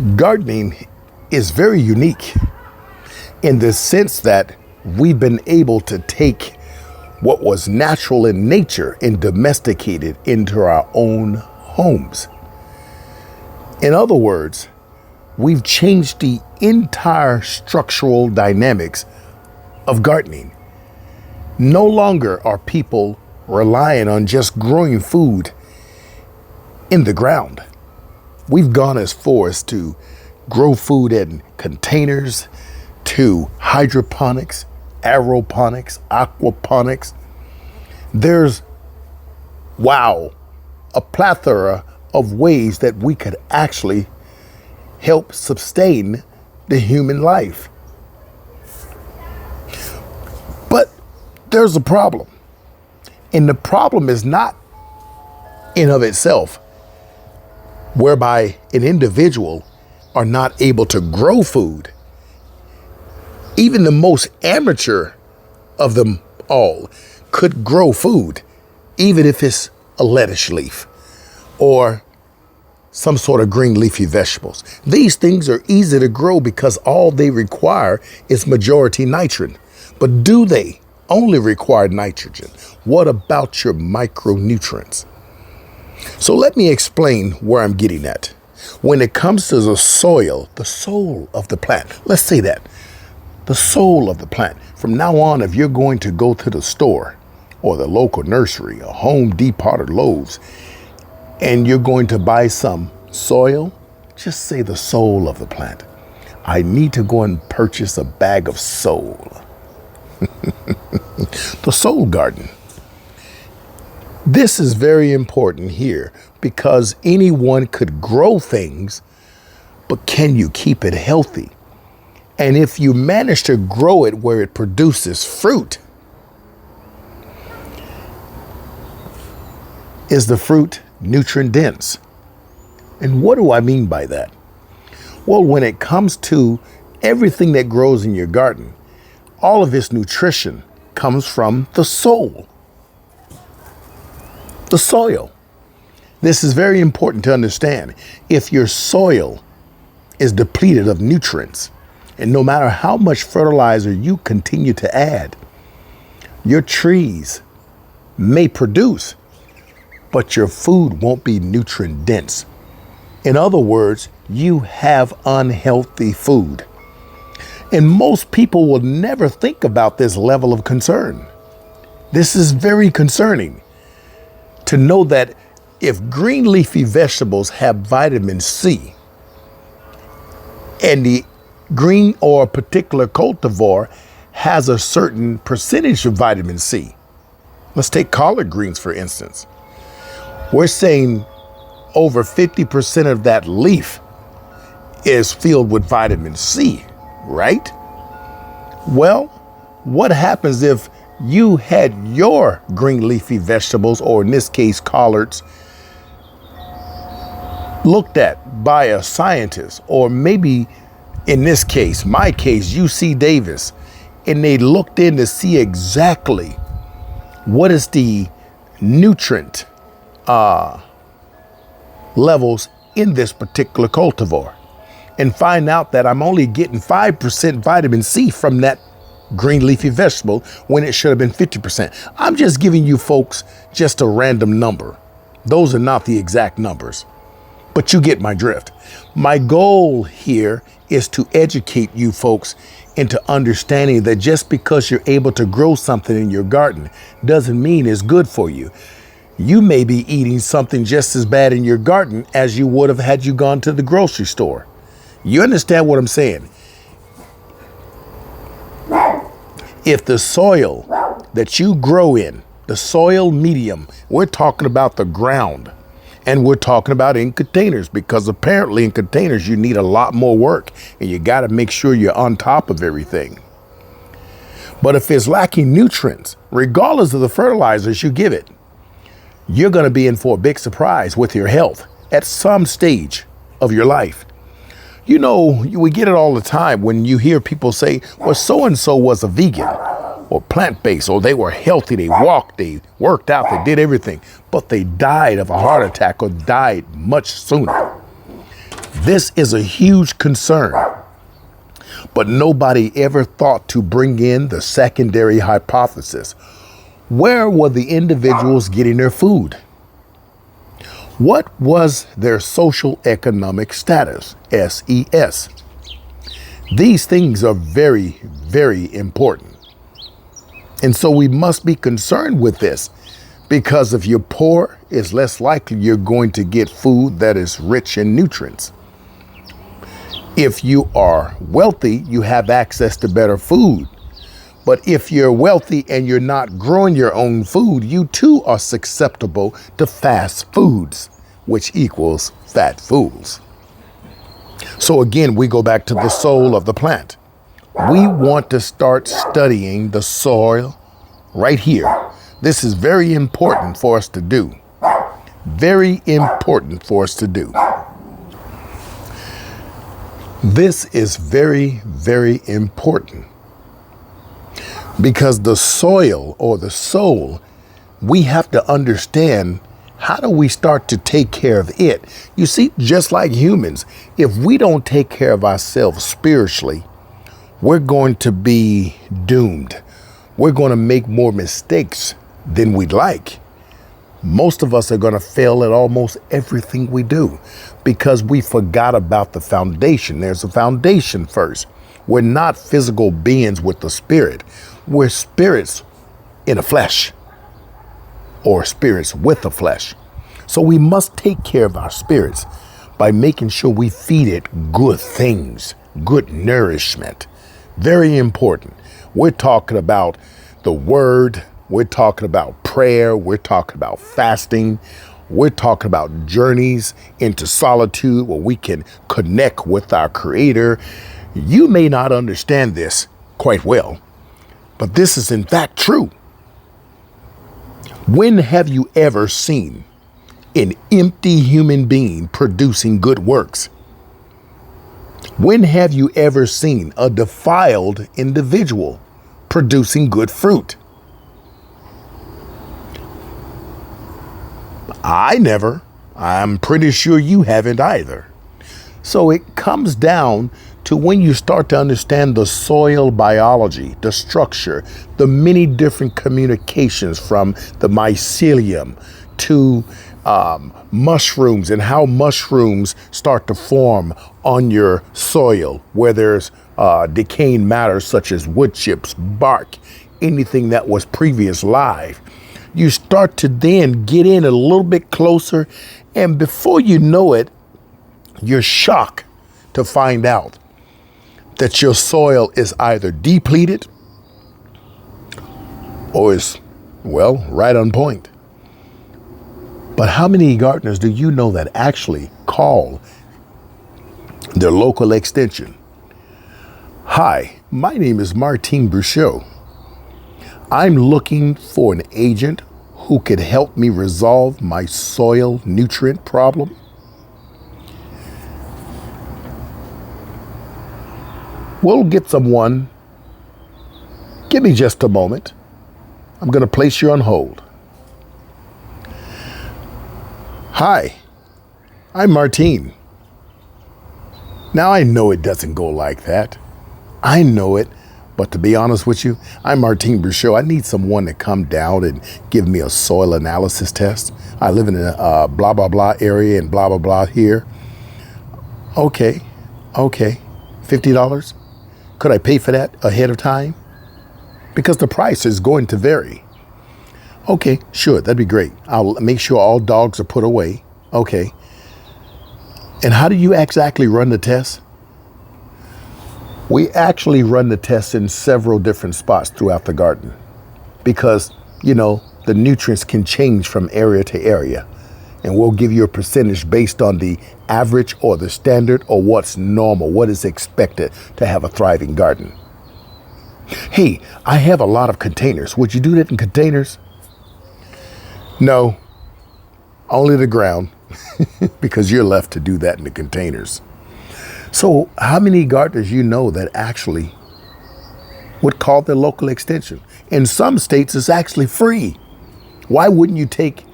Gardening is very unique in the sense that we've been able to take what was natural in nature and domesticate it into our own homes. In other words, we've changed the entire structural dynamics of gardening. No longer are people relying on just growing food in the ground. We've gone as far as to grow food in containers, to hydroponics, aeroponics, aquaponics. There's, a plethora of ways that we could actually help sustain the human life. But there's a problem. And the problem is not in of itself, whereby an individual are not able to grow food. Even the most amateur of them all could grow food, even if it's a lettuce leaf or some sort of green leafy vegetables. These things are easy to grow because all they require is majority nitrogen. But do they only require nitrogen? What about your micronutrients? So let me explain where I'm getting at. When it comes to the soil, the soul of the plant, let's say that, the soul of the plant. From now on, if you're going to go to the store or the local nursery or Home Depot or Lowe's, and you're going to buy some soil, just say the soul of the plant. I need to go and purchase a bag of soul. The soul garden. This is very important here because anyone could grow things, but can you keep it healthy? And if you manage to grow it where it produces fruit, is the fruit nutrient dense? And what do I mean by that? Well, when it comes to everything that grows in your garden, all of its nutrition comes from the soul. The soil. This is very important to understand. If your soil is depleted of nutrients, and no matter how much fertilizer you continue to add, your trees may produce, but your food won't be nutrient dense. In other words, you have unhealthy food. And most people will never think about this level of concern. This is very concerning. To know that if green leafy vegetables have vitamin C and the green or particular cultivar has a certain percentage of vitamin C. Let's take collard greens, for instance. We're saying over 50% of that leaf is filled with vitamin C, right? Well, what happens if you had your green leafy vegetables, or in this case, collards, looked at by a scientist, or maybe in this case, my case, UC Davis, and they looked in to see exactly what is the nutrient levels in this particular cultivar, and find out that I'm only getting 5% vitamin C from that green leafy vegetable when it should have been 50%. I'm just giving you folks just a random number. Those are not the exact numbers, but you get my drift. My goal here is to educate you folks into understanding that just because you're able to grow something in your garden doesn't mean it's good for you. You may be eating something just as bad in your garden as you would have had you gone to the grocery store. You understand what I'm saying? If the soil that you grow in, the soil medium, we're talking about the ground, and we're talking about in containers, because apparently in containers you need a lot more work and you got to make sure you're on top of everything. But if it's lacking nutrients, regardless of the fertilizers you give it, you're going to be in for a big surprise with your health at some stage of your life. You know, we get it all the time when you hear people say, well, so-and-so was a vegan or plant-based, or they were healthy, they walked, they worked out, they did everything, but they died of a heart attack or died much sooner. This is a huge concern, but nobody ever thought to bring in the secondary hypothesis. Where were the individuals getting their food? What was their socioeconomic status, SES? These things are very, very important. And so we must be concerned with this, because if you're poor, it's less likely you're going to get food that is rich in nutrients. If you are wealthy, you have access to better food. But if you're wealthy and you're not growing your own food, you too are susceptible to fast foods, which equals fat fools. So again, we go back to the soul of the plant. We want to start studying the soil right here. This is very important for us to do. Very important for us to do. This is very, very important, because the soil or the soul, we have to understand, how do we start to take care of it? You see, just like humans, if we don't take care of ourselves spiritually, we're going to be doomed. We're going to make more mistakes than we'd like. Most of us are going to fail at almost everything we do because we forgot about the foundation. There's a foundation first. We're not physical beings with the spirit. We're spirits in a flesh, or spirits with the flesh. So we must take care of our spirits by making sure we feed it good things, good nourishment. Very important. We're talking about the word. We're talking about prayer. We're talking about fasting. We're talking about journeys into solitude where we can connect with our Creator. You may not understand this quite well, but this is in fact true. When have you ever seen an empty human being producing good works? When have you ever seen a defiled individual producing good fruit? I never. I'm pretty sure you haven't either. So it comes down to when you start to understand the soil biology, the structure, the many different communications from the mycelium to mushrooms, and how mushrooms start to form on your soil where there's decaying matter such as wood chips, bark, anything that was previous live. You start to then get in a little bit closer, and before you know it, you're shocked to find out that your soil is either depleted or is, well, right on point. But how many gardeners do you know that actually call their local extension? Hi, my name is Martin Bruchot. I'm looking for an agent who could help me resolve my soil nutrient problem. We'll get someone. Give me just a moment. I'm going to place you on hold. Hi, I'm Martine. Now I know it doesn't go like that. I know it. But to be honest with you, I'm Martin Bruchot. I need someone to come down and give me a soil analysis test. I live in a blah, blah, blah area and blah, blah, blah here. Okay. $50? Could I pay for that ahead of time? Because the price is going to vary. Okay, sure, that'd be great. I'll make sure all dogs are put away. Okay. And how do you exactly run the test? We actually run the test in several different spots throughout the garden because, the nutrients can change from area to area. And we'll give you a percentage based on the average or the standard or what's normal, what is expected to have a thriving garden. Hey, I have a lot of containers. Would you do that in containers? No, only the ground because you're left to do that in the containers. So how many gardeners you know that actually would call their local extension? In some states, it's actually free. Why wouldn't you take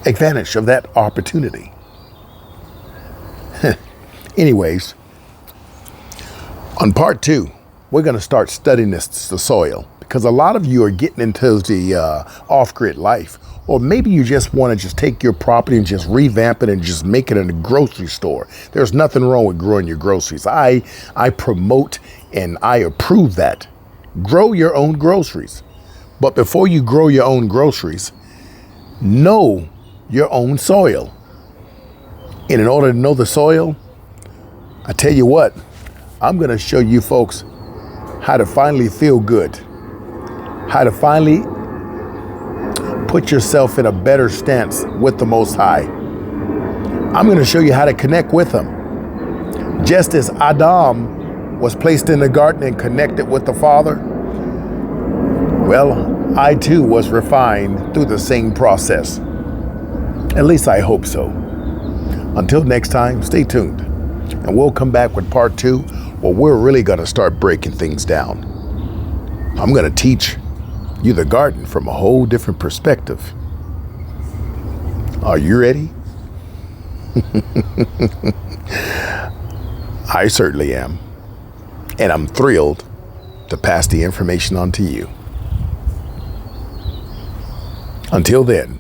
advantage of that opportunity? Anyways, on part 2, we're going to start studying the soil, because a lot of you are getting into the off-grid life, or maybe you just want to just take your property and just revamp it and just make it in a grocery store. There's nothing wrong with growing your groceries. I promote and I approve that. Grow your own groceries. But before you grow your own groceries, know your own soil. And in order to know the soil, I tell you what, I'm going to show you folks how to finally feel good, how to finally put yourself in a better stance with the Most High. I'm going to show you how to connect with Him. Just as Adam was placed in the garden and connected with the Father, well, I too was refined through the same process. At least I hope so. Until next time, stay tuned. And we'll come back with part 2, where we're really going to start breaking things down. I'm going to teach you the garden from a whole different perspective. Are you ready? I certainly am. And I'm thrilled to pass the information on to you. Until then,